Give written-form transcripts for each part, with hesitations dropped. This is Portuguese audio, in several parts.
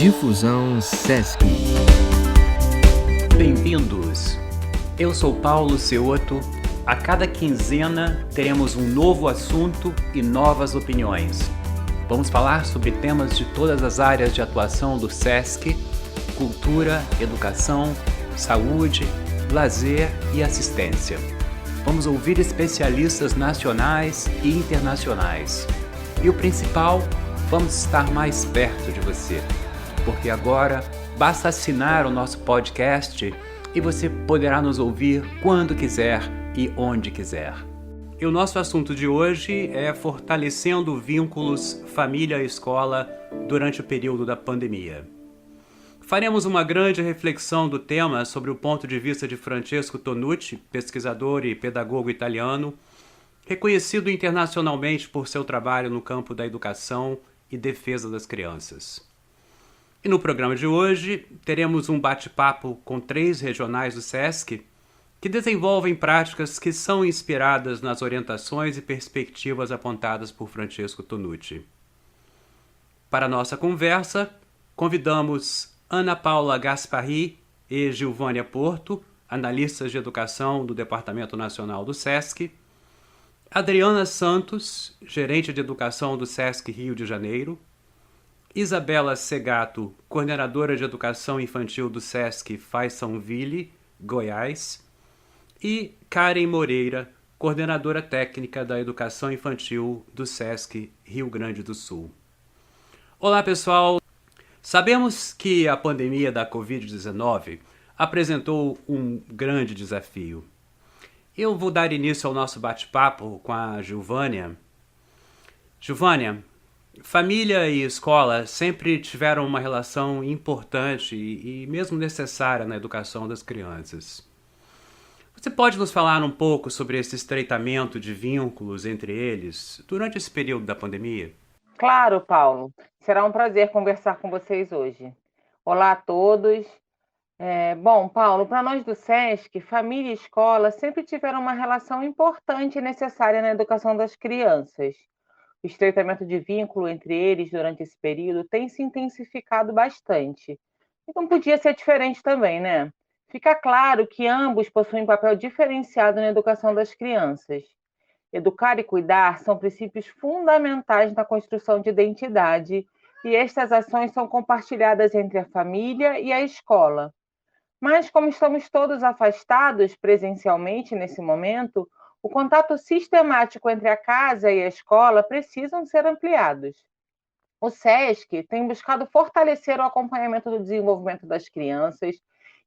Difusão Sesc. Bem-vindos! Eu sou Paulo Ceuto. A cada quinzena teremos um novo assunto e novas opiniões. Vamos falar sobre temas de todas as áreas de atuação do Sesc: cultura, educação, saúde, lazer e assistência. Vamos ouvir especialistas nacionais e internacionais. E o principal, vamos estar mais perto de você. Porque agora basta assinar o nosso podcast e você poderá nos ouvir quando quiser e onde quiser. E o nosso assunto de hoje é fortalecendo vínculos família-escola durante o período da pandemia. Faremos uma grande reflexão do tema sobre o ponto de vista de Francesco Tonucci, pesquisador e pedagogo italiano, reconhecido internacionalmente por seu trabalho no campo da educação e defesa das crianças. E no programa de hoje, teremos um bate-papo com 3 regionais do Sesc que desenvolvem práticas que são inspiradas nas orientações e perspectivas apontadas por Francesco Tonucci. Para a nossa conversa, convidamos Ana Paula Gasparri e Gilvânia Porto, analistas de educação do Departamento Nacional do Sesc, Adriana Santos, gerente de educação do Sesc Rio de Janeiro, Isabela Segato, coordenadora de educação infantil do Sesc Faisãoville, Goiás, e Karen Moreira, coordenadora técnica da educação infantil do Sesc Rio Grande do Sul. Olá, pessoal! Sabemos que a pandemia da Covid-19 apresentou um grande desafio. Eu vou dar início ao nosso bate-papo com a Gilvânia. Gilvânia, família e escola sempre tiveram uma relação importante e mesmo necessária na educação das crianças. Você pode nos falar um pouco sobre esse estreitamento de vínculos entre eles durante esse período da pandemia? Claro, Paulo. Será um prazer conversar com vocês hoje. Olá a todos. Bom, Paulo, para nós do Sesc, família e escola sempre tiveram uma relação importante e necessária na educação das crianças. O estreitamento de vínculo entre eles durante esse período tem se intensificado bastante. E não podia ser diferente também, né? Fica claro que ambos possuem um papel diferenciado na educação das crianças. Educar e cuidar são princípios fundamentais na construção de identidade, e estas ações são compartilhadas entre a família e a escola. Mas, como estamos todos afastados presencialmente nesse momento, o contato sistemático entre a casa e a escola precisam ser ampliados. O Sesc tem buscado fortalecer o acompanhamento do desenvolvimento das crianças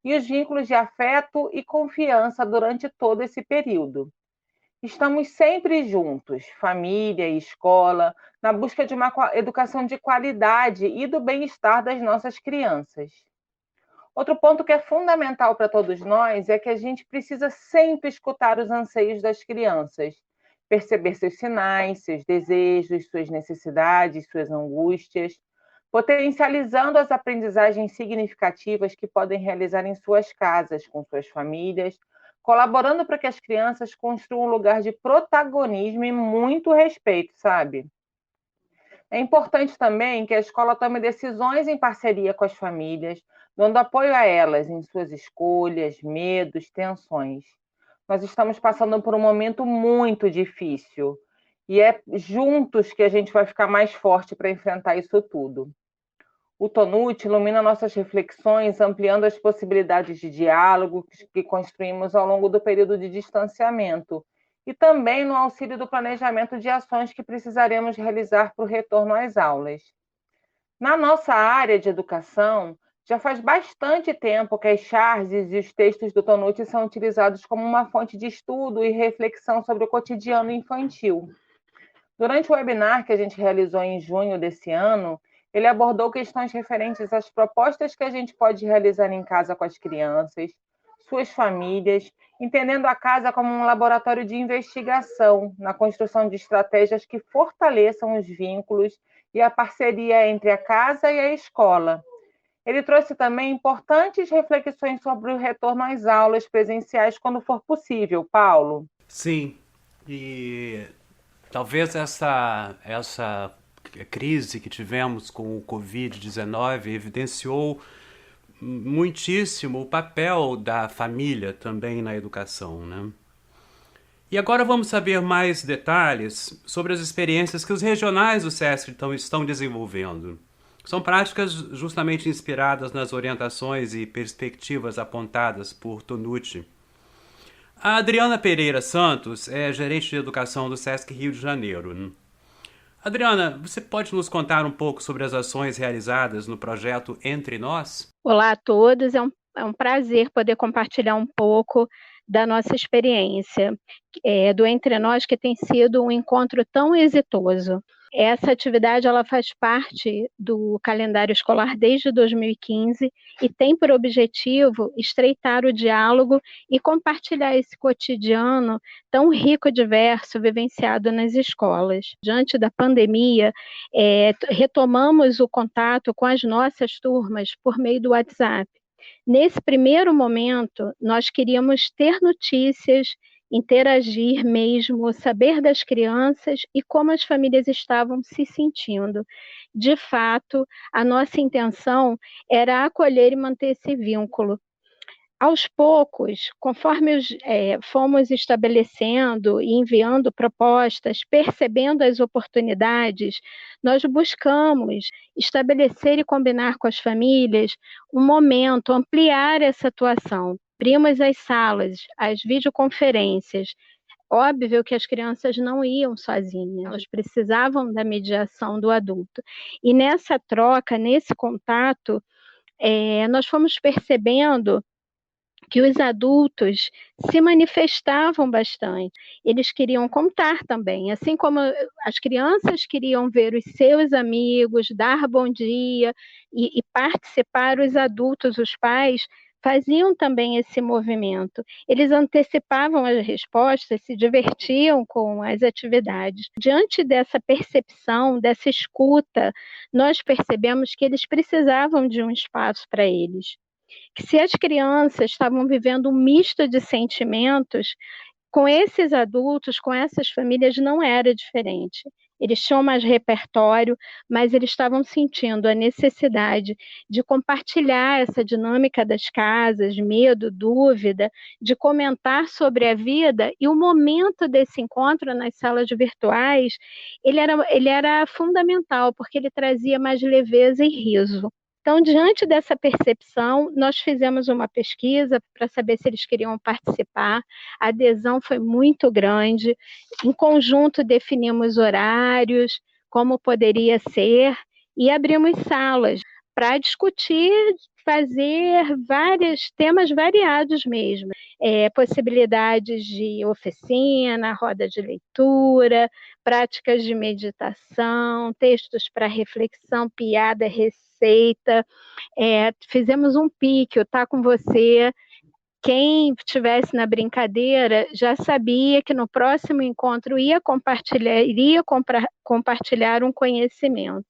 e os vínculos de afeto e confiança durante todo esse período. Estamos sempre juntos, família e escola, na busca de uma educação de qualidade e do bem-estar das nossas crianças. Outro ponto que é fundamental para todos nós é que a gente precisa sempre escutar os anseios das crianças, perceber seus sinais, seus desejos, suas necessidades, suas angústias, potencializando as aprendizagens significativas que podem realizar em suas casas, com suas famílias, colaborando para que as crianças construam um lugar de protagonismo e muito respeito, sabe? É importante também que a escola tome decisões em parceria com as famílias, dando apoio a elas em suas escolhas, medos, tensões. Nós estamos passando por um momento muito difícil e é juntos que a gente vai ficar mais forte para enfrentar isso tudo. O Tonucci ilumina nossas reflexões, ampliando as possibilidades de diálogo que construímos ao longo do período de distanciamento e também no auxílio do planejamento de ações que precisaremos realizar para o retorno às aulas. Na nossa área de educação, já faz bastante tempo que as charges e os textos do Tonucci são utilizados como uma fonte de estudo e reflexão sobre o cotidiano infantil. Durante o webinar que a gente realizou em junho desse ano, ele abordou questões referentes às propostas que a gente pode realizar em casa com as crianças, suas famílias, entendendo a casa como um laboratório de investigação na construção de estratégias que fortaleçam os vínculos e a parceria entre a casa e a escola. Ele trouxe também importantes reflexões sobre o retorno às aulas presenciais quando for possível, Paulo. Sim, e talvez essa crise que tivemos com o Covid-19 evidenciou muitíssimo o papel da família também na educação, né? E agora vamos saber mais detalhes sobre as experiências que os regionais do SESC estão desenvolvendo. São práticas justamente inspiradas nas orientações e perspectivas apontadas por Tonucci. A Adriana Pereira Santos é gerente de educação do SESC Rio de Janeiro. Adriana, você pode nos contar um pouco sobre as ações realizadas no projeto Entre Nós? Olá a todos, é um prazer poder compartilhar um pouco da nossa experiência do Entre Nós, que tem sido um encontro tão exitoso. Essa atividade ela faz parte do calendário escolar desde 2015 e tem por objetivo estreitar o diálogo e compartilhar esse cotidiano tão rico e diverso vivenciado nas escolas. Diante da pandemia, retomamos o contato com as nossas turmas por meio do WhatsApp. Nesse primeiro momento, nós queríamos ter notícias, interagir mesmo, saber das crianças e como as famílias estavam se sentindo. De fato, a nossa intenção era acolher e manter esse vínculo. Aos poucos, conforme fomos estabelecendo e enviando propostas, percebendo as oportunidades, nós buscamos estabelecer e combinar com as famílias um momento, ampliar essa atuação. Abrimos as salas, as videoconferências. Óbvio que as crianças não iam sozinhas, elas precisavam da mediação do adulto. E nessa troca, nesse contato, nós fomos percebendo que os adultos se manifestavam bastante. Eles queriam contar também, assim como as crianças queriam ver os seus amigos, dar bom dia e participar, os adultos, os pais, faziam também esse movimento. Eles antecipavam as respostas, se divertiam com as atividades. Diante dessa percepção, dessa escuta, nós percebemos que eles precisavam de um espaço para eles. Que se as crianças estavam vivendo um misto de sentimentos, com esses adultos, com essas famílias, não era diferente. Eles tinham mais repertório, mas eles estavam sentindo a necessidade de compartilhar essa dinâmica das casas, medo, dúvida, de comentar sobre a vida, e o momento desse encontro nas salas virtuais, ele era fundamental, porque ele trazia mais leveza e riso. Então, diante dessa percepção, nós fizemos uma pesquisa para saber se eles queriam participar. A adesão foi muito grande. Em conjunto, definimos horários, como poderia ser, e abrimos salas para discutir, fazer vários temas variados mesmo. Possibilidades de oficina, roda de leitura, práticas de meditação, textos para reflexão, piada, receita. Fizemos um pique, tá com você. Quem estivesse na brincadeira já sabia que no próximo encontro iria compartilhar um conhecimento.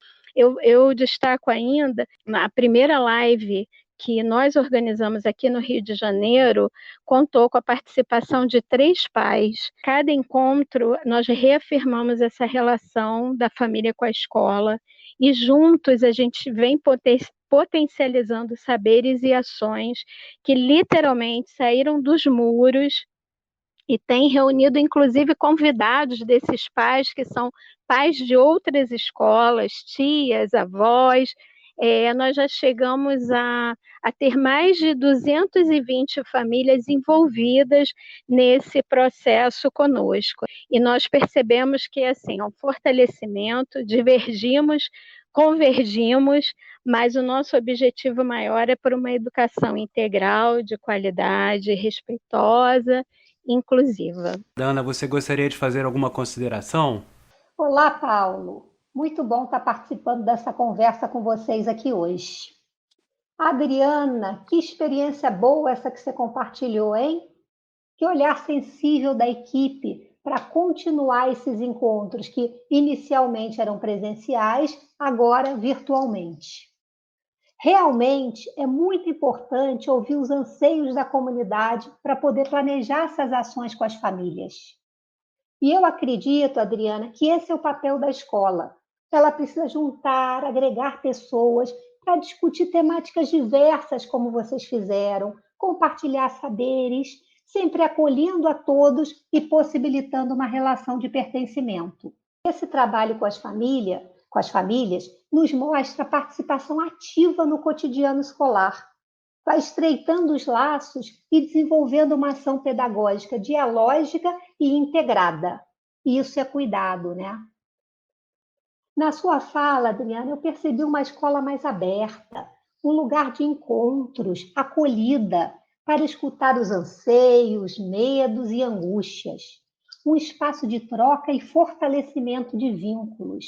Eu destaco ainda, na primeira live que nós organizamos aqui no Rio de Janeiro, contou com a participação de 3 pais. Cada encontro, nós reafirmamos essa relação da família com a escola, e juntos a gente vem potencializando saberes e ações que literalmente saíram dos muros e tem reunido, inclusive, convidados desses pais, que são pais de outras escolas, tias, avós. Nós já chegamos a ter mais de 220 famílias envolvidas nesse processo conosco. E nós percebemos que, assim, é um fortalecimento, divergimos, convergimos, mas o nosso objetivo maior é por uma educação integral, de qualidade, respeitosa, inclusiva. Dana, você gostaria de fazer alguma consideração? Olá, Paulo. Muito bom estar participando dessa conversa com vocês aqui hoje. Adriana, que experiência boa essa que você compartilhou, hein? Que olhar sensível da equipe para continuar esses encontros que inicialmente eram presenciais, agora virtualmente. Realmente é muito importante ouvir os anseios da comunidade para poder planejar essas ações com as famílias. E eu acredito, Adriana, que esse é o papel da escola, Ela precisa juntar, agregar pessoas para discutir temáticas diversas, como vocês fizeram, compartilhar saberes, sempre acolhendo a todos e possibilitando uma relação de pertencimento. Esse trabalho com as famílias, nos mostra a participação ativa no cotidiano escolar, vai estreitando os laços e desenvolvendo uma ação pedagógica dialógica e integrada. E isso é cuidado, né? Na sua fala, Adriana, eu percebi uma escola mais aberta, um lugar de encontros, acolhida, para escutar os anseios, medos e angústias. Um espaço de troca e fortalecimento de vínculos.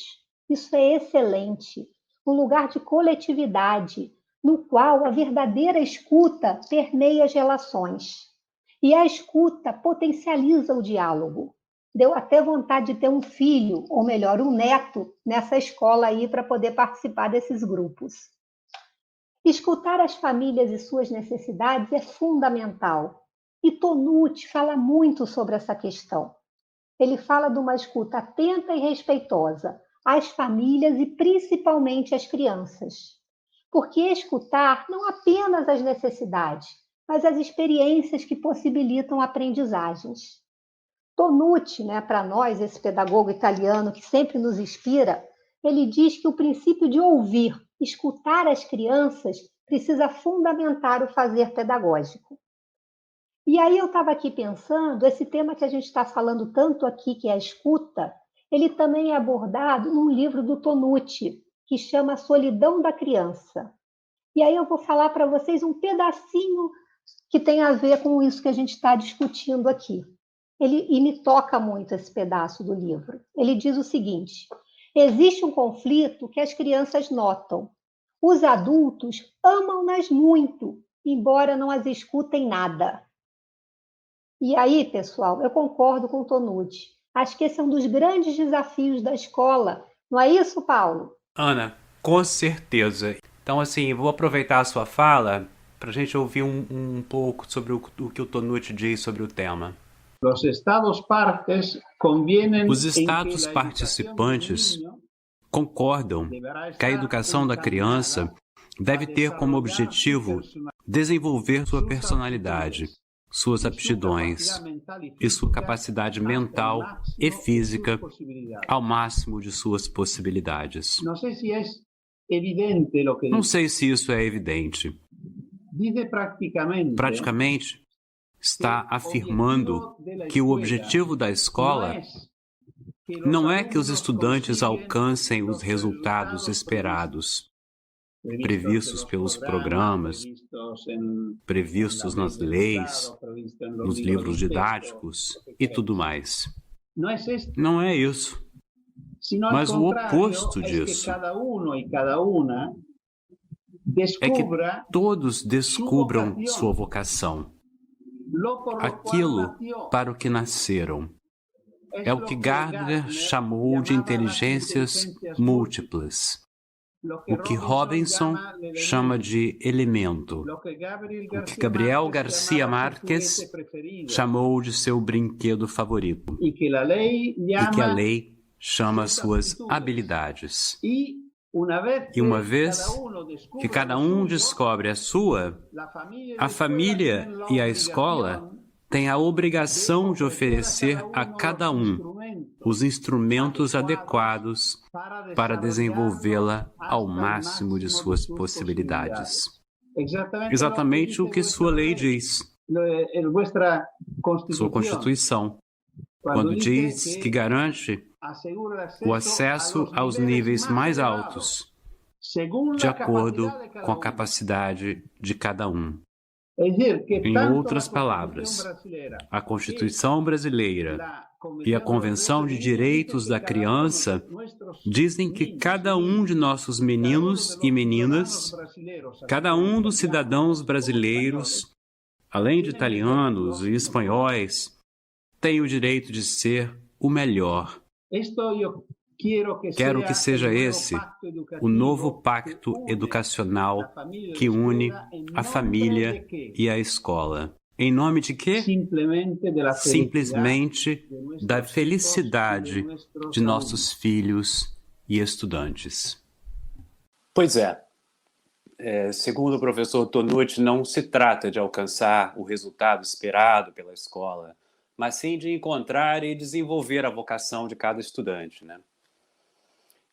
Isso é excelente. Um lugar de coletividade, no qual a verdadeira escuta permeia as relações. E a escuta potencializa o diálogo. Deu até vontade de ter um filho, ou melhor, um neto, nessa escola aí para poder participar desses grupos. Escutar as famílias e suas necessidades é fundamental. E Tonucci fala muito sobre essa questão. Ele fala de uma escuta atenta e respeitosa às famílias e principalmente às crianças. Porque escutar não apenas as necessidades, mas as experiências que possibilitam aprendizagens. Tonucci, para nós, esse pedagogo italiano que sempre nos inspira, ele diz que o princípio de ouvir, escutar as crianças, precisa fundamentar o fazer pedagógico. E aí eu estava aqui pensando, esse tema que a gente está falando tanto aqui, que é a escuta, ele também é abordado num livro do Tonucci, que chama Solidão da Criança. E aí eu vou falar para vocês um pedacinho que tem a ver com isso que a gente está discutindo aqui. E me toca muito esse pedaço do livro. Ele diz o seguinte: existe um conflito que as crianças notam. Os adultos amam-nas muito, embora não as escutem nada. E aí, pessoal, eu concordo com o Tonucci. Acho que esse é um dos grandes desafios da escola. Não é isso, Paulo? Ana, com certeza. Então, assim, vou aproveitar a sua fala para a gente ouvir um pouco sobre o que o Tonucci diz sobre o tema. Os estados participantes concordam que a educação da criança deve ter como objetivo desenvolver sua personalidade, suas aptidões e sua capacidade mental e física ao máximo de suas possibilidades. Não sei se isso é evidente. Praticamente, está afirmando que o objetivo da escola não é que os estudantes alcancem os resultados esperados, previstos pelos programas, previstos nas leis, nos livros didáticos e tudo mais. Não é isso, mas o oposto disso é que todos descubram sua vocação, aquilo para o que nasceram. É o que Gardner chamou de inteligências múltiplas, o que Robinson chama de elemento, o que Gabriel Garcia Marques chamou de seu brinquedo favorito, e que a lei chama suas habilidades. E uma vez que cada um descobre a sua, a família e a escola têm a obrigação de oferecer a cada um os instrumentos adequados para desenvolvê-la ao máximo de suas possibilidades. Exatamente o que sua lei diz, sua Constituição, quando diz que garante o acesso aos níveis mais altos, de acordo com a capacidade de cada um. Em outras palavras, a Constituição brasileira e a Convenção de Direitos da Criança dizem que cada um de nossos meninos e meninas, cada um dos cidadãos brasileiros, além de italianos e espanhóis, tem o direito de ser o melhor. Quero que seja esse o novo pacto educacional que une a família e a escola. Em nome de quê? Simplesmente da felicidade de nossos filhos e estudantes. Pois é. Segundo o professor Tonucci, não se trata de alcançar o resultado esperado pela escola, mas sim de encontrar e desenvolver a vocação de cada estudante, né?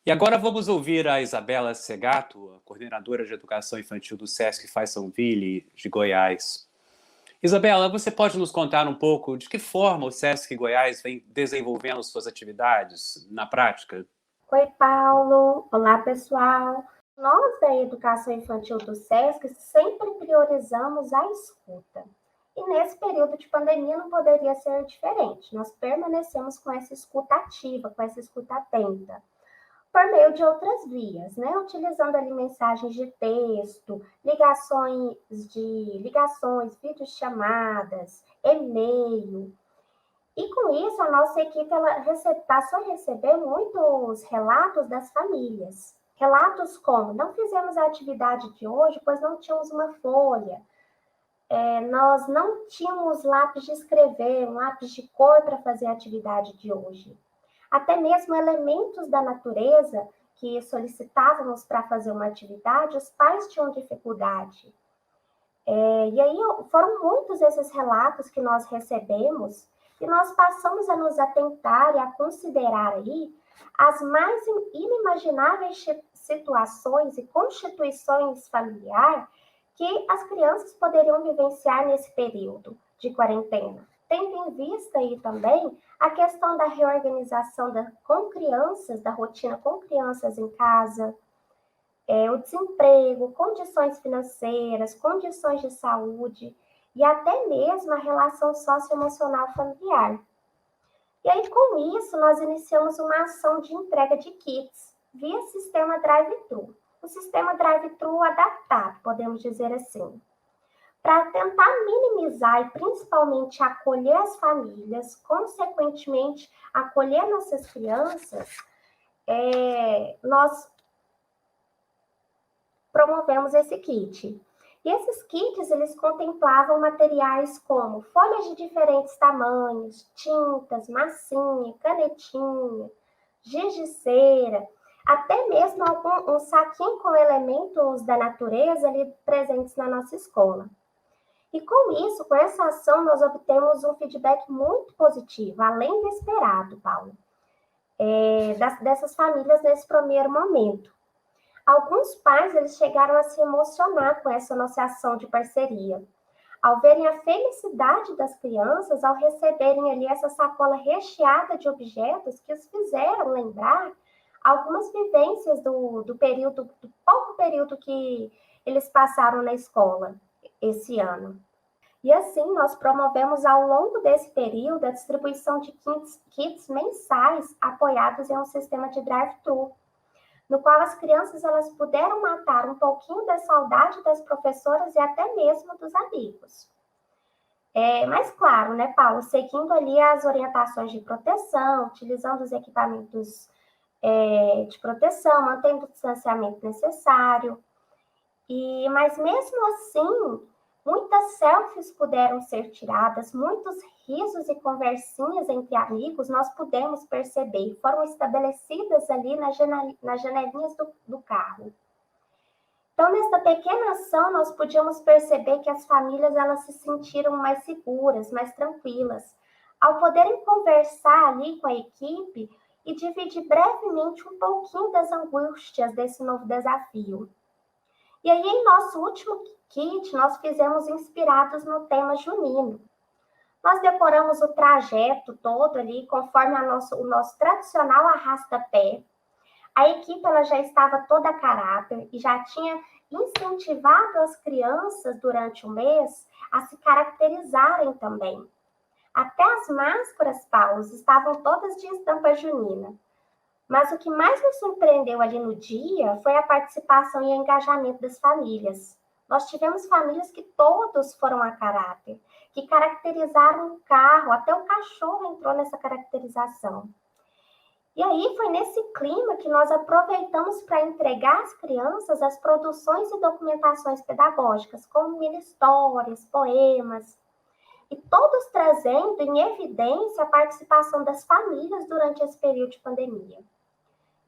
E agora vamos ouvir a Isabela Segato, a coordenadora de educação infantil do Sesc Faisonville, de Goiás. Isabela, você pode nos contar um pouco de que forma o Sesc Goiás vem desenvolvendo suas atividades na prática? Oi, Paulo. Olá, pessoal. Nós, da Educação Infantil do Sesc, sempre priorizamos a escuta. E nesse período de pandemia não poderia ser diferente. Nós permanecemos com essa escuta ativa, com essa escuta atenta, por meio de outras vias, né? Utilizando ali mensagens de texto, ligações, videochamadas, e-mail. E com isso, a nossa equipe passou a receber muitos relatos das famílias. Relatos como: não fizemos a atividade de hoje, pois não tínhamos uma folha. Nós não tínhamos lápis de escrever, um lápis de cor para fazer a atividade de hoje. Até mesmo elementos da natureza que solicitávamos para fazer uma atividade, os pais tinham dificuldade. E aí foram muitos esses relatos que nós recebemos e nós passamos a nos atentar e a considerar aí as mais inimagináveis situações e constituições familiares que as crianças poderiam vivenciar nesse período de quarentena. Tendo em vista aí também a questão da reorganização com crianças, da rotina com crianças em casa, o desemprego, condições financeiras, condições de saúde e até mesmo a relação socioemocional familiar. E aí, com isso, nós iniciamos uma ação de entrega de kits via sistema drive-thru. O sistema drive-thru adaptado, podemos dizer assim, para tentar minimizar e principalmente acolher as famílias, consequentemente acolher nossas crianças, nós promovemos esse kit. E esses kits, eles contemplavam materiais como folhas de diferentes tamanhos, tintas, massinha, canetinha, giz de cera, até mesmo um saquinho com elementos da natureza ali presentes na nossa escola. E com isso, com essa ação, nós obtemos um feedback muito positivo, além do esperado, Paulo, dessas famílias nesse primeiro momento. Alguns pais, eles chegaram a se emocionar com essa nossa ação de parceria, ao verem a felicidade das crianças ao receberem ali essa sacola recheada de objetos que os fizeram lembrar algumas vivências do pouco período que eles passaram na escola esse ano. E assim, nós promovemos ao longo desse período a distribuição de kits mensais apoiados em um sistema de drive-thru, no qual as crianças elas puderam matar um pouquinho da saudade das professoras e até mesmo dos amigos. Mas claro, né, Paulo, seguindo ali as orientações de proteção, utilizando os equipamentos de proteção, mantendo o distanciamento necessário. Mas mesmo assim, muitas selfies puderam ser tiradas, muitos risos e conversinhas entre amigos nós pudemos perceber, foram estabelecidas ali nas janelinhas do carro. Então, nessa pequena ação, nós podíamos perceber que as famílias elas se sentiram mais seguras, mais tranquilas, ao poderem conversar ali com a equipe e dividir brevemente um pouquinho das angústias desse novo desafio. E aí, em nosso último kit, nós fizemos inspirados no tema junino. Nós decoramos o trajeto todo ali, conforme o nosso tradicional arrasta-pé. A equipe ela já estava toda a caráter e já tinha incentivado as crianças durante o mês a se caracterizarem também. Até as máscaras, Paulo, estavam todas de estampa junina. Mas o que mais nos surpreendeu ali no dia foi a participação e o engajamento das famílias. Nós tivemos famílias que todos foram a caráter, que caracterizaram o carro, até o cachorro entrou nessa caracterização. E aí foi nesse clima que nós aproveitamos para entregar às crianças as produções e documentações pedagógicas, como mini-histórias, poemas, e todos trazendo em evidência a participação das famílias durante esse período de pandemia.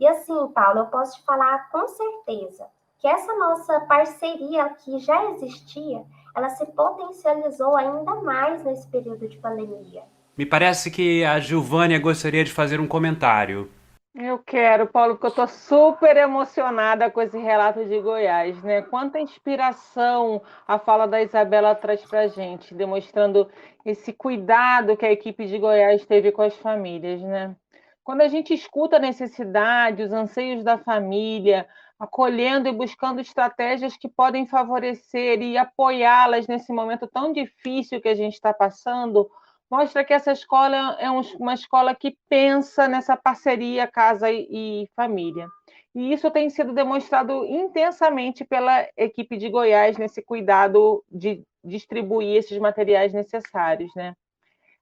E assim, Paulo, eu posso te falar com certeza que essa nossa parceria que já existia, ela se potencializou ainda mais nesse período de pandemia. Me parece que a Gilvânia gostaria de fazer um comentário. Eu quero, Paulo, porque eu estou super emocionada com esse relato de Goiás, né? Quanta inspiração a fala da Isabela traz para a gente, demonstrando esse cuidado que a equipe de Goiás teve com as famílias, né? Quando a gente escuta a necessidade, os anseios da família, acolhendo e buscando estratégias que podem favorecer e apoiá-las nesse momento tão difícil que a gente está passando, mostra que essa escola é uma escola que pensa nessa parceria casa e família. E isso tem sido demonstrado intensamente pela equipe de Goiás nesse cuidado de distribuir esses materiais necessários, né?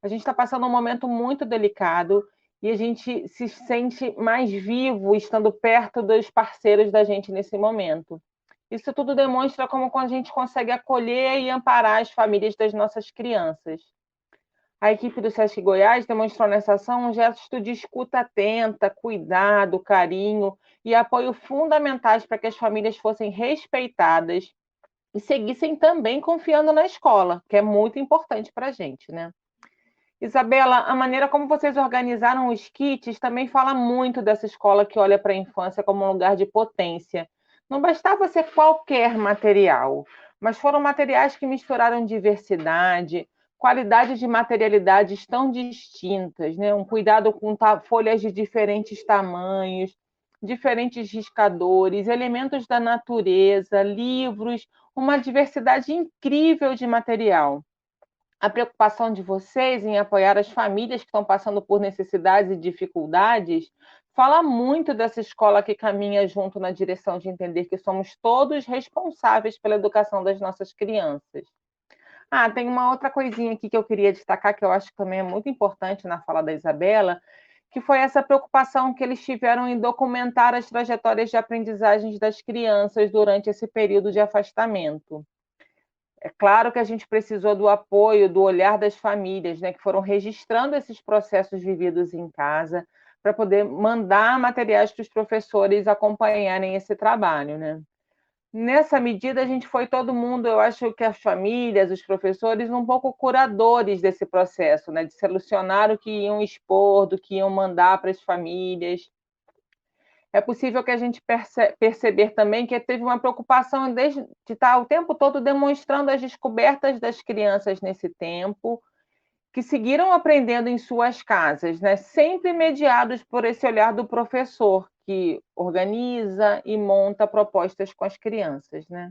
A gente está passando um momento muito delicado e a gente se sente mais vivo estando perto dos parceiros da gente nesse momento. Isso tudo demonstra como a gente consegue acolher e amparar as famílias das nossas crianças. A equipe do SESC Goiás demonstrou nessa ação um gesto de escuta atenta, cuidado, carinho e apoio fundamentais para que as famílias fossem respeitadas e seguissem também confiando na escola, que é muito importante para a gente, né? Isabela, a maneira como vocês organizaram os kits também fala muito dessa escola que olha para a infância como um lugar de potência. Não bastava ser qualquer material, mas foram materiais que misturaram diversidade, qualidades de materialidades tão distintas, né? Um cuidado com folhas de diferentes tamanhos, diferentes riscadores, elementos da natureza, livros, uma diversidade incrível de material. A preocupação de vocês em apoiar as famílias que estão passando por necessidades e dificuldades fala muito dessa escola que caminha junto na direção de entender que somos todos responsáveis pela educação das nossas crianças. Tem uma outra coisinha aqui que eu queria destacar, que eu acho que também é muito importante na fala da Isabela, que foi essa preocupação que eles tiveram em documentar as trajetórias de aprendizagens das crianças durante esse período de afastamento. É claro que a gente precisou do apoio, do olhar das famílias, né, que foram registrando esses processos vividos em casa, para poder mandar materiais para os professores acompanharem esse trabalho, né? Nessa medida, a gente foi todo mundo, eu acho que as famílias, os professores, um pouco curadores desse processo, né? De selecionar o que iam expor, do que iam mandar para as famílias. É possível que a gente perceber também que teve uma preocupação de estar o tempo todo demonstrando as descobertas das crianças nesse tempo, que seguiram aprendendo em suas casas, né? Sempre mediados por esse olhar do professor, que organiza e monta propostas com as crianças, né?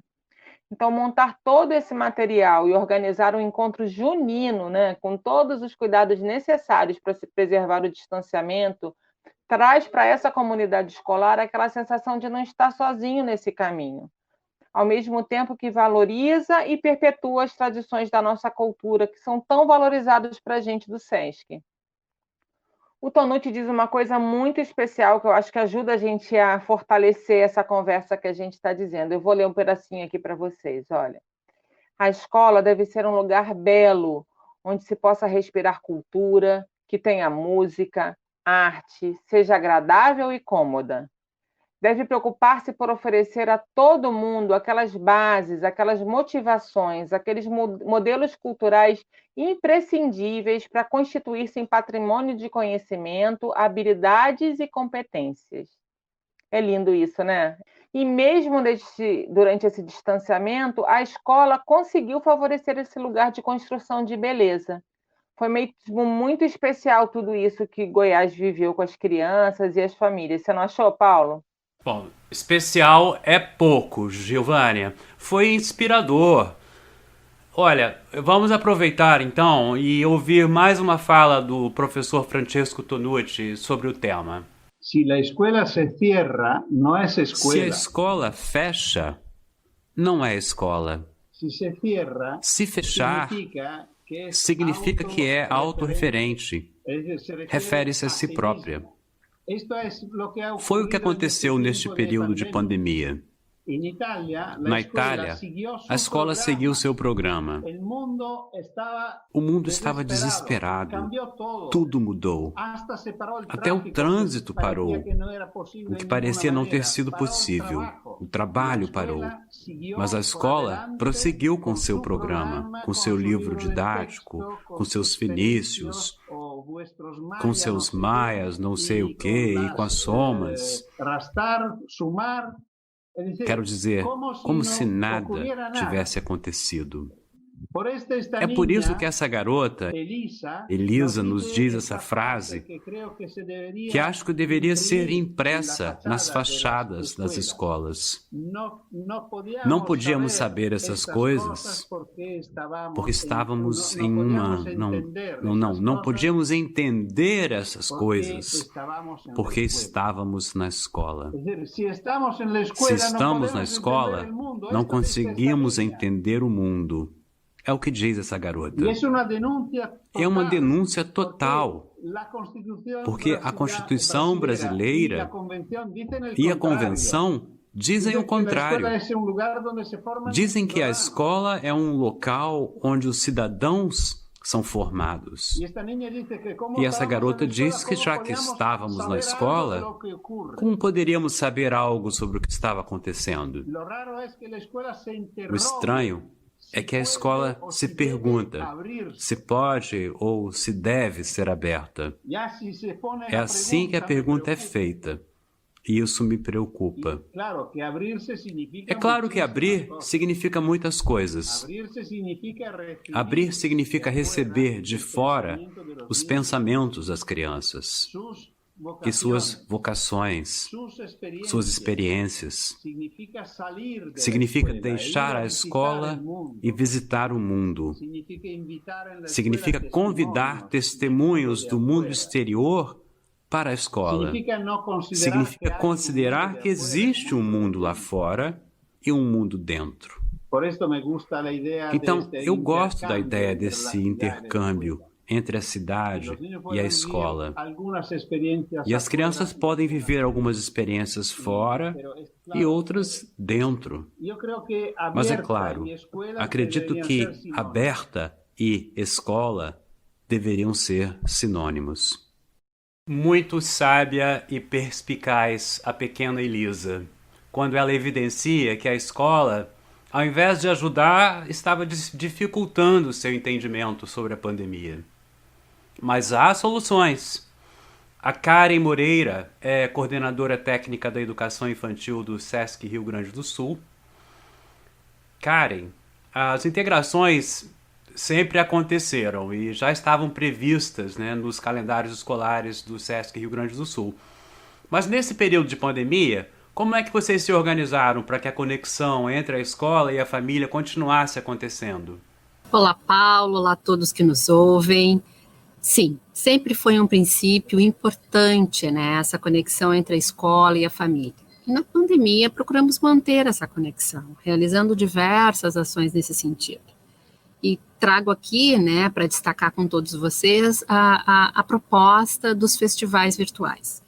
Então, montar todo esse material e organizar um encontro junino, né, com todos os cuidados necessários para se preservar o distanciamento, traz para essa comunidade escolar aquela sensação de não estar sozinho nesse caminho, ao mesmo tempo que valoriza e perpetua as tradições da nossa cultura, que são tão valorizadas para a gente do SESC. O Tonucci diz uma coisa muito especial que eu acho que ajuda a gente a fortalecer essa conversa que a gente está dizendo. Eu vou ler um pedacinho aqui para vocês, olha. A escola deve ser um lugar belo, onde se possa respirar cultura, que tenha música, arte, seja agradável e cômoda. Deve preocupar-se por oferecer a todo mundo aquelas bases, aquelas motivações, aqueles modelos culturais imprescindíveis para constituir-se em patrimônio de conhecimento, habilidades e competências. É lindo isso, né? E mesmo durante esse distanciamento, a escola conseguiu favorecer esse lugar de construção de beleza. Foi mesmo muito especial tudo isso que Goiás viveu com as crianças e as famílias. Você não achou, Paulo? Bom, especial é pouco, Gilvânia. Foi inspirador. Olha, vamos aproveitar então e ouvir mais uma fala do professor Francesco Tonucci sobre o tema. Se a escola se cierra, não é escola. Se a escola fecha, não é escola. Se fechar, significa que é autorreferente. Refere-se a si própria. Foi o que aconteceu neste período de pandemia. Na Itália, a escola seguiu seu programa. O mundo estava desesperado. Tudo mudou. Até o trânsito parou, o que parecia não ter sido possível. O trabalho parou. Mas a escola prosseguiu com seu programa, com seu livro didático, com seus fenícios, com seus maias, não sei o quê, e com as somas. Quero dizer, como se nada tivesse acontecido. É por isso que essa garota, Elisa, nos diz essa frase, que acho que deveria ser impressa nas fachadas das escolas. Não podíamos saber essas coisas porque estávamos em uma... Não podíamos entender essas coisas porque estávamos na escola. Se estamos na escola, não conseguimos entender o mundo. É o que diz essa garota. É uma denúncia total, porque a Constituição brasileira e a Convenção dizem o contrário. Dizem que a escola é um local onde os cidadãos são formados. E essa garota diz que já que estávamos na escola, como poderíamos saber algo sobre o que estava acontecendo? O estranho é que a escola se pergunta se pode ou se deve ser aberta. É assim que a pergunta é feita, e isso me preocupa. É claro que abrir significa muitas coisas. Abrir significa receber de fora os pensamentos das crianças e suas vocações, suas experiências. Significa deixar a escola e visitar o mundo. Significa convidar testemunhos do mundo exterior para a escola. Significa considerar que existe um mundo lá fora e um mundo dentro. Então, eu gosto da ideia desse intercâmbio entre a cidade e a escola. E as crianças podem viver algumas experiências fora e outras dentro. Mas é claro, acredito que aberta e escola deveriam ser sinônimos. Muito sábia e perspicaz a pequena Elisa, quando ela evidencia que a escola, ao invés de ajudar, estava dificultando seu entendimento sobre a pandemia. Mas há soluções. A Karen Moreira é coordenadora técnica da educação infantil do SESC Rio Grande do Sul. Karen, as integrações sempre aconteceram e já estavam previstas, nos calendários escolares do SESC Rio Grande do Sul. Mas nesse período de pandemia, como é que vocês se organizaram para que a conexão entre a escola e a família continuasse acontecendo? Olá, Paulo. Olá a todos que nos ouvem. Sim, sempre foi um princípio importante, essa conexão entre a escola e a família. E na pandemia procuramos manter essa conexão, realizando diversas ações nesse sentido. E trago aqui, para destacar com todos vocês, a proposta dos festivais virtuais,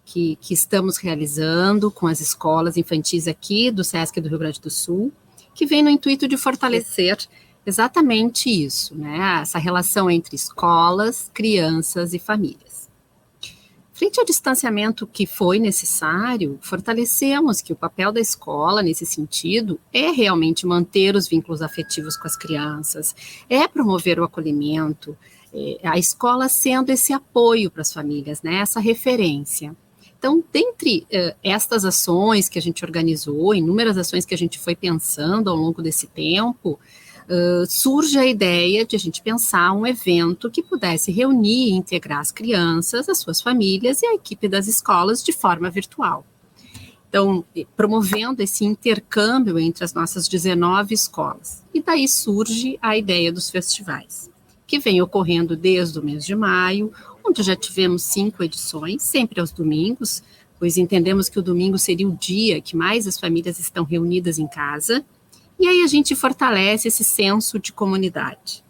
que estamos realizando com as escolas infantis aqui do SESC do Rio Grande do Sul, que vem no intuito de fortalecer exatamente isso, essa relação entre escolas, crianças e famílias. Frente ao distanciamento que foi necessário, fortalecemos que o papel da escola, nesse sentido, é realmente manter os vínculos afetivos com as crianças, é promover o acolhimento, a escola sendo esse apoio para as famílias, essa referência. Então, dentre estas ações que a gente organizou, inúmeras ações que a gente foi pensando ao longo desse tempo, surge a ideia de a gente pensar um evento que pudesse reunir e integrar as crianças, as suas famílias e a equipe das escolas de forma virtual. Então, promovendo esse intercâmbio entre as nossas 19 escolas. E daí surge a ideia dos festivais, que vem ocorrendo desde o mês de maio, onde já tivemos 5 edições, sempre aos domingos, pois entendemos que o domingo seria o dia que mais as famílias estão reunidas em casa. E aí a gente fortalece esse senso de comunidade.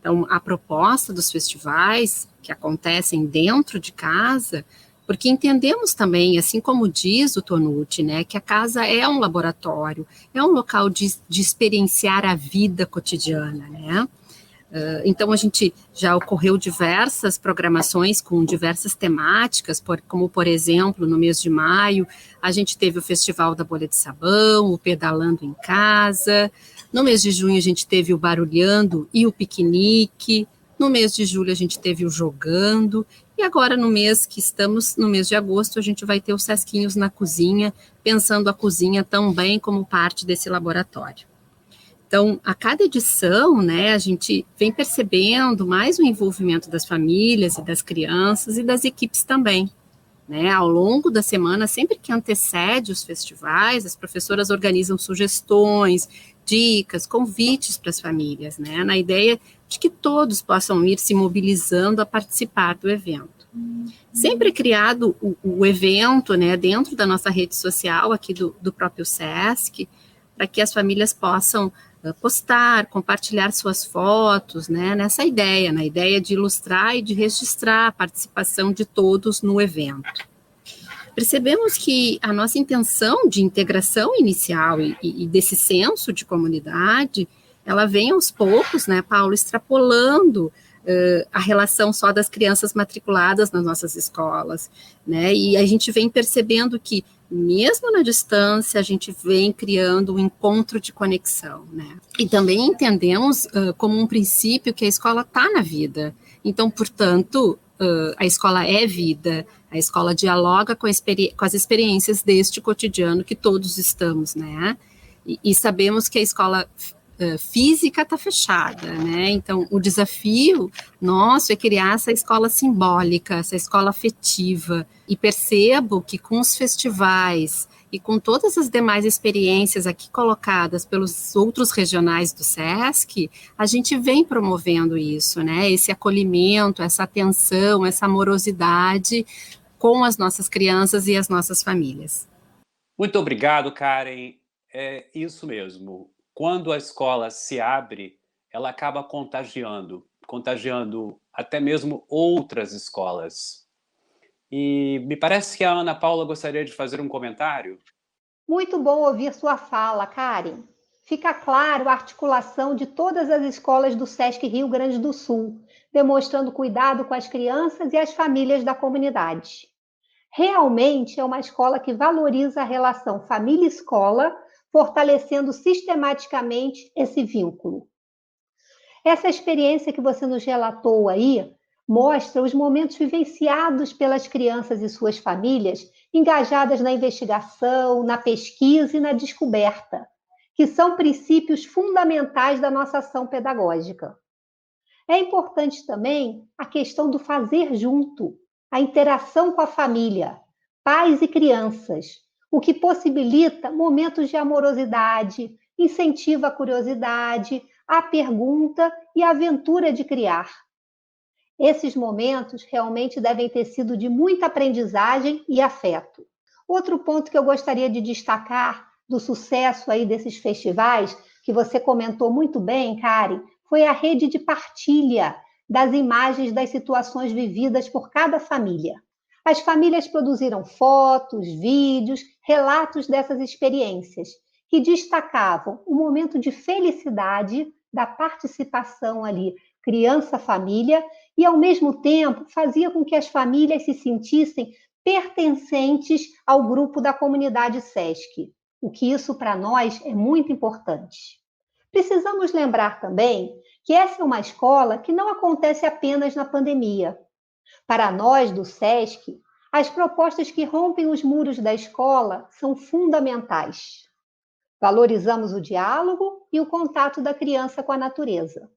Então, a proposta dos festivais, que acontecem dentro de casa, porque entendemos também, assim como diz o Tonucci, né, que a casa é um laboratório, é um local de experienciar a vida cotidiana, né? Então, a gente já ocorreu diversas programações com diversas temáticas, como, por exemplo, no mês de maio, a gente teve o Festival da Bolha de Sabão, o Pedalando em Casa, no mês de junho a gente teve o Barulhando e o Piquenique, no mês de julho a gente teve o Jogando, e agora no mês que estamos, no mês de agosto, a gente vai ter os Sesquinhos na Cozinha, pensando a cozinha também como parte desse laboratório. Então, a cada edição, né, a gente vem percebendo mais o envolvimento das famílias e das crianças e das equipes também. Né? Ao longo da semana, sempre que antecede os festivais, as professoras organizam sugestões, dicas, convites para as famílias, né, na ideia de que todos possam ir se mobilizando a participar do evento. Sempre é criado o evento, né, dentro da nossa rede social, aqui do próprio SESC, para que as famílias possam postar, compartilhar suas fotos, né, nessa ideia, na ideia de ilustrar e de registrar a participação de todos no evento. Percebemos que a nossa intenção de integração inicial e desse senso de comunidade, ela vem aos poucos, né, Paulo, extrapolando a relação só das crianças matriculadas nas nossas escolas, né, e a gente vem percebendo que mesmo na distância, a gente vem criando um encontro de conexão, né? E também entendemos como um princípio que a escola está na vida. Então, portanto, a escola é vida, a escola dialoga com as experiências deste cotidiano que todos estamos, né? E sabemos que a escola física está fechada, né? Então, o desafio nosso é criar essa escola simbólica, essa escola afetiva, e percebo que com os festivais e com todas as demais experiências aqui colocadas pelos outros regionais do SESC, a gente vem promovendo isso, né? Esse acolhimento, essa atenção, essa amorosidade com as nossas crianças e as nossas famílias. Muito obrigado, Karen. É isso mesmo. Quando a escola se abre, ela acaba contagiando até mesmo outras escolas. E me parece que a Ana Paula gostaria de fazer um comentário. Muito bom ouvir sua fala, Karen. Fica claro a articulação de todas as escolas do SESC Rio Grande do Sul, demonstrando cuidado com as crianças e as famílias da comunidade. Realmente é uma escola que valoriza a relação família-escola, fortalecendo sistematicamente esse vínculo. Essa experiência que você nos relatou aí mostra os momentos vivenciados pelas crianças e suas famílias engajadas na investigação, na pesquisa e na descoberta, que são princípios fundamentais da nossa ação pedagógica. É importante também a questão do fazer junto, a interação com a família, pais e crianças, o que possibilita momentos de amorosidade, incentiva a curiosidade, a pergunta e a aventura de criar. Esses momentos realmente devem ter sido de muita aprendizagem e afeto. Outro ponto que eu gostaria de destacar do sucesso aí desses festivais, que você comentou muito bem, Karen, foi a rede de partilha das imagens das situações vividas por cada família. As famílias produziram fotos, vídeos, relatos dessas experiências, que destacavam o momento de felicidade da participação ali, criança-família, e, ao mesmo tempo, fazia com que as famílias se sentissem pertencentes ao grupo da comunidade SESC, o que isso, para nós, é muito importante. Precisamos lembrar também que essa é uma escola que não acontece apenas na pandemia. Para nós, do SESC, as propostas que rompem os muros da escola são fundamentais. Valorizamos o diálogo e o contato da criança com a natureza.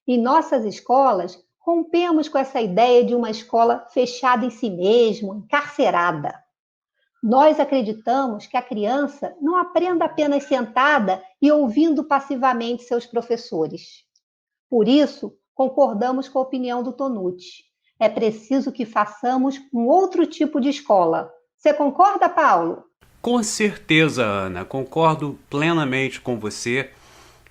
Em nossas escolas, rompemos com essa ideia de uma escola fechada em si mesma, encarcerada. Nós acreditamos que a criança não aprenda apenas sentada e ouvindo passivamente seus professores. Por isso, concordamos com a opinião do Tonucci. É preciso que façamos um outro tipo de escola. Você concorda, Paulo? Com certeza, Ana, concordo plenamente com você.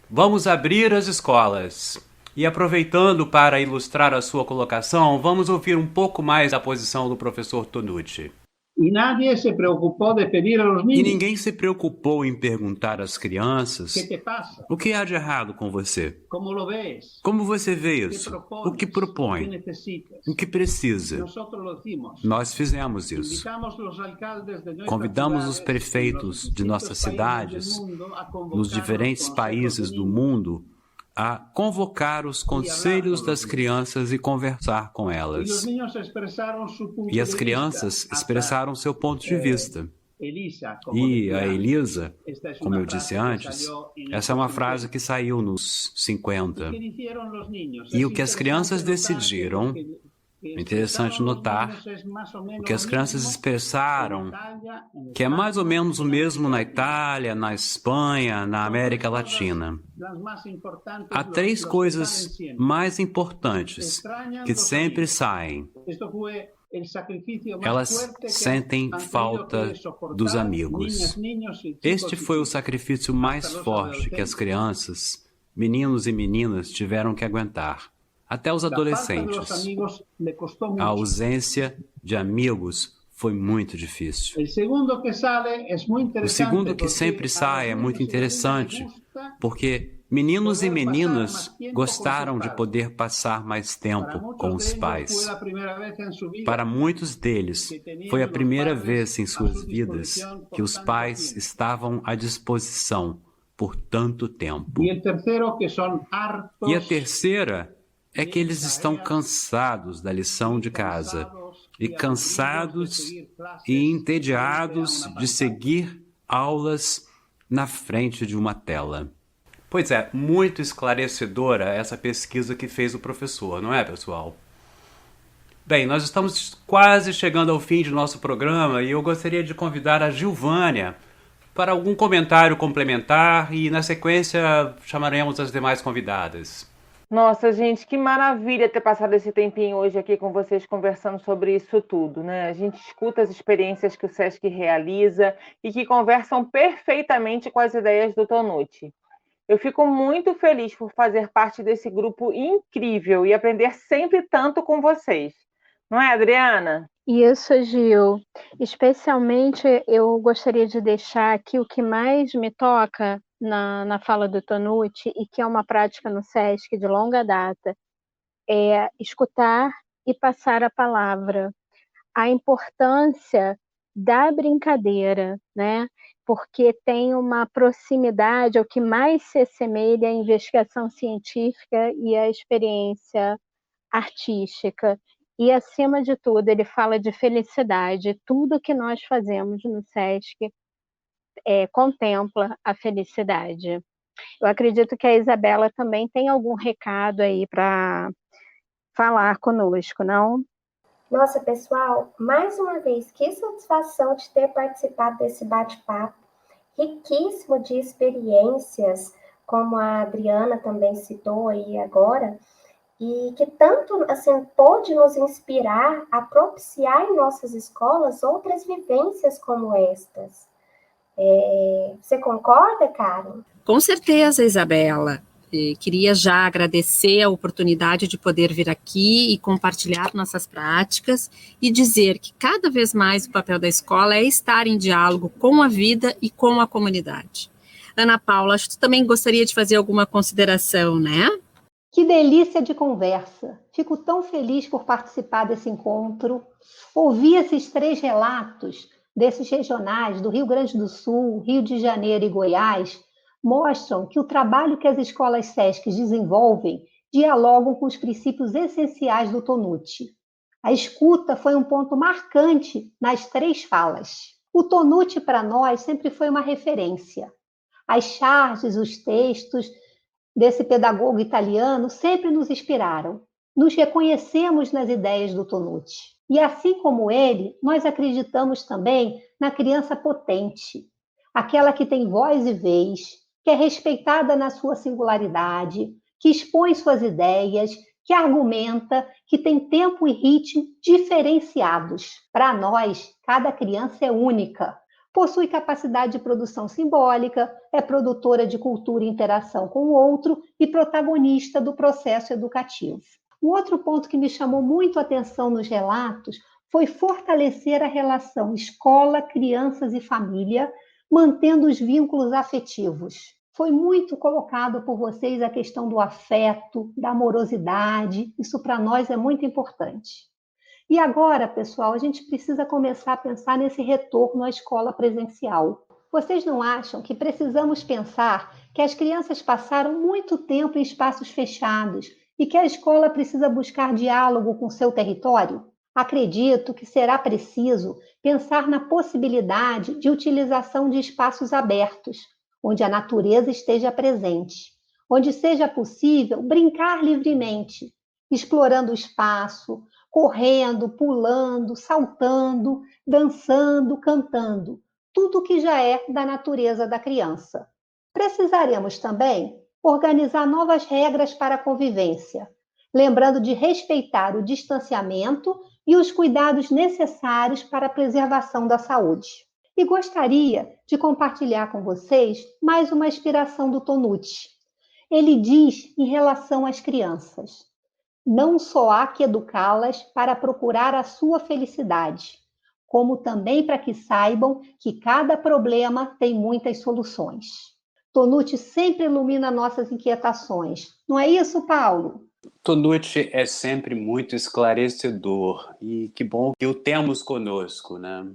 Vamos abrir as escolas. E aproveitando para ilustrar a sua colocação, vamos ouvir um pouco mais da posição do professor Tonucci. Y nadie se preocupó de pedir a los E niños, ninguém se preocupou em perguntar às crianças ¿qué te pasa? o que há de errado com você. ¿Cómo lo ves? Como você vê ¿Qué isso? propones? O que ¿Qué propõe? necesitas? O que precisa? Nosotros lo hicimos. Nós fizemos isso. Invitamos los alcaldes de nuestras Convidamos os ciudades, prefeitos en los de nossas distintos países cidades, del mundo, a convocar nos los diferentes consejos países de do niños. mundo, a convocar os conselhos das crianças e conversar com Y los elas. niños expresaron su punto E as de crianças vista. expressaram seu ponto de vista. Elisa, como E decía a antes, Elisa, esta es como una eu disse frase que antes, salió en essa é uma estos frase que saiu nos 50. ¿Qué hicieron los niños? E Es o que as interesante crianças notar decidiram, que é interessante notar o que as crianças expressaram, que é mais ou menos o mesmo na Itália, na Espanha, na América Latina. Há 3 coisas mais importantes que sempre saem. Elas sentem falta dos amigos. Este foi o sacrifício mais forte que as crianças, meninos e meninas, tiveram que aguentar. Até os adolescentes. A ausência de amigos foi muito difícil. O segundo que sempre sai é muito interessante, porque meninos e meninas gostaram de poder passar mais tempo com os pais. Para muitos deles, foi a primeira vez em suas vidas que os pais estavam à disposição por tanto tempo. E a terceira é que eles estão cansados da lição de casa e cansados e entediados de seguir aulas na frente de uma tela. Pois é, muito esclarecedora essa pesquisa que fez o professor, não é, pessoal? Bem, nós estamos quase chegando ao fim de nosso programa e eu gostaria de convidar a Gilvânia para algum comentário complementar e, na sequência, chamaremos as demais convidadas. Nossa, gente, que maravilha ter passado esse tempinho hoje aqui com vocês conversando sobre isso tudo, né? A gente escuta as experiências que o SESC realiza e que conversam perfeitamente com as ideias do Tonucci. Eu fico muito feliz por fazer parte desse grupo incrível e aprender sempre tanto com vocês. Não é, Adriana? Isso, Gil. Especialmente, eu gostaria de deixar aqui o que mais me toca na fala do Tonucci, e que é uma prática no SESC de longa data, é escutar e passar a palavra. A importância da brincadeira, né? Porque tem uma proximidade ao que mais se assemelha à investigação científica e à experiência artística. E, acima de tudo, ele fala de felicidade. Tudo que nós fazemos no SESC contempla a felicidade. Eu acredito que a Isabela também tem algum recado aí para falar conosco, não? Nossa, pessoal, mais uma vez, que satisfação de ter participado desse bate-papo, riquíssimo de experiências, como a Adriana também citou aí agora, e que tanto assim pôde nos inspirar a propiciar em nossas escolas outras vivências como estas. Você concorda, Karen? Com certeza, Isabela. Queria já agradecer a oportunidade de poder vir aqui e compartilhar nossas práticas e dizer que cada vez mais o papel da escola é estar em diálogo com a vida e com a comunidade. Ana Paula, acho que tu também gostaria de fazer alguma consideração, né? Que delícia de conversa! Fico tão feliz por participar desse encontro. Ouvir esses 3 relatos desses regionais do Rio Grande do Sul, Rio de Janeiro e Goiás mostram que o trabalho que as escolas SESC desenvolvem dialogam com os princípios essenciais do Tonucci. A escuta foi um ponto marcante nas 3 falas. O Tonucci, para nós, sempre foi uma referência. As charges, os textos desse pedagogo italiano sempre nos inspiraram. Nos reconhecemos nas ideias do Tonucci. E assim como ele, nós acreditamos também na criança potente, aquela que tem voz e vez, que é respeitada na sua singularidade, que expõe suas ideias, que argumenta, que tem tempo e ritmo diferenciados. Para nós, cada criança é única, Possui capacidade de produção simbólica, é produtora de cultura e interação com o outro e protagonista do processo educativo. Um outro ponto que me chamou muito a atenção nos relatos foi fortalecer a relação escola, crianças e família, mantendo os vínculos afetivos. Foi muito colocado por vocês a questão do afeto, da amorosidade, isso para nós é muito importante. E agora, pessoal, a gente precisa começar a pensar nesse retorno à escola presencial. Vocês não acham que precisamos pensar que as crianças passaram muito tempo em espaços fechados e que a escola precisa buscar diálogo com seu território? Acredito que será preciso pensar na possibilidade de utilização de espaços abertos, onde a natureza esteja presente, onde seja possível brincar livremente, explorando o espaço, correndo, pulando, saltando, dançando, cantando, tudo que já é da natureza da criança. Precisaremos também organizar novas regras para a convivência, lembrando de respeitar o distanciamento e os cuidados necessários para a preservação da saúde. E gostaria de compartilhar com vocês mais uma inspiração do Tonucci. Ele diz em relação às crianças: não só há que educá-las para procurar a sua felicidade, como também para que saibam que cada problema tem muitas soluções. Tonucci sempre ilumina nossas inquietações. Não é isso, Paulo? Tonucci é sempre muito esclarecedor e que bom que o temos conosco, né?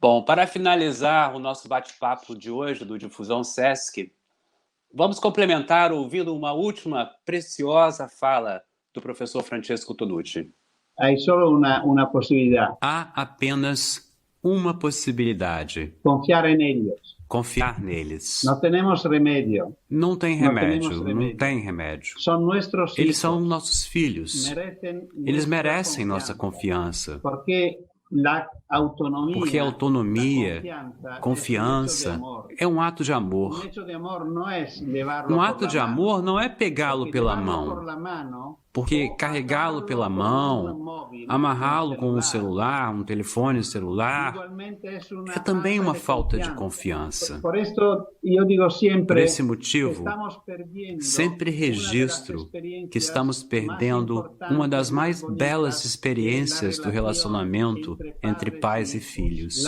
Bom, para finalizar o nosso bate-papo de hoje do Difusão Sesc, vamos complementar ouvindo uma última preciosa fala do professor Francesco Tonucci. Hay solo una posibilidad. Há apenas uma possibilidade. Confiar en ellos. Confiar neles. No tenemos remedio. Não tem remédio, não tem remédio. Son nuestros hijos. Eles são nossos filhos. Eles merecem nossa confiança. Porque a autonomia, confiança, é um ato de amor. Um ato de amor não é pegá-lo pela mão, porque carregá-lo pela mão, amarrá-lo com um celular, um telefone celular, é também uma falta de confiança. Por esse motivo, sempre registro que estamos perdendo uma das mais belas experiências do relacionamento entre pais e filhos.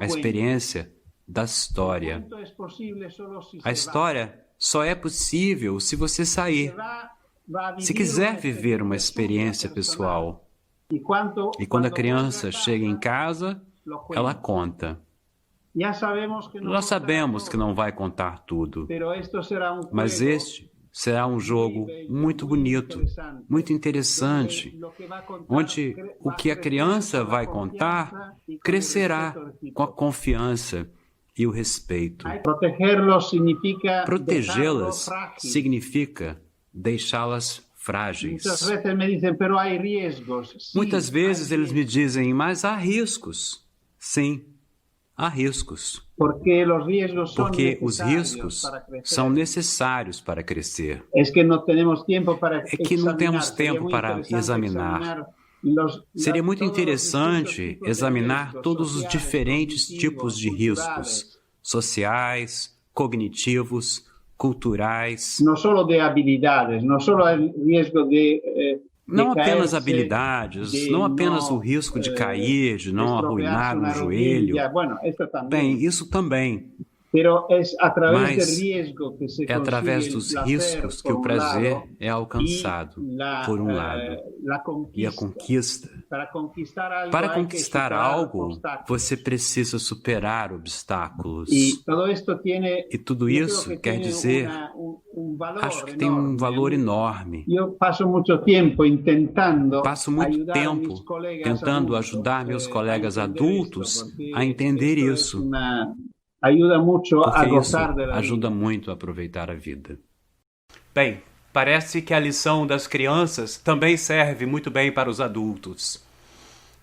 A experiência da história. A história só é possível se você sair. Se quiser viver uma experiência pessoal. E quando a criança chega em casa, ela conta. Já sabemos que não vai contar tudo, mas este será um jogo muito bonito, muito interessante, onde o que a criança vai contar crescerá com a confiança e o respeito. Protegê-las significa deixá-las frágeis. Muitas vezes eles me dizem, mas há riscos. Sim, há riscos. Porque os riscos são necessários para crescer. É que não temos tempo para examinar. Seria muito interessante examinar todos os diferentes tipos de riscos sociais, cognitivos, culturais. Não apenas habilidades, não apenas o risco de cair, de não arruinar um joelho. Bem, isso também. Mas é através dos riscos que o prazer é alcançado, por um lado, e a conquista. Para conquistar algo, você precisa superar obstáculos. E tudo isso quer dizer, acho que tem um valor enorme. Passo muito tempo tentando ajudar meus colegas adultos a entender isso. Porque isso ajuda muito a aproveitar a vida. Bem, parece que a lição das crianças também serve muito bem para os adultos.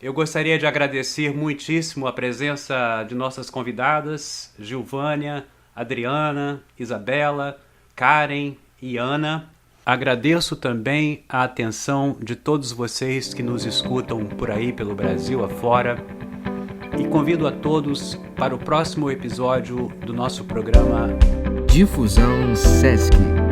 Eu gostaria de agradecer muitíssimo a presença de nossas convidadas, Gilvânia, Adriana, Isabela, Karen e Ana. Agradeço também a atenção de todos vocês que nos escutam por aí pelo Brasil afora. e convido a todos para o próximo episódio do nosso programa Difusão SESC.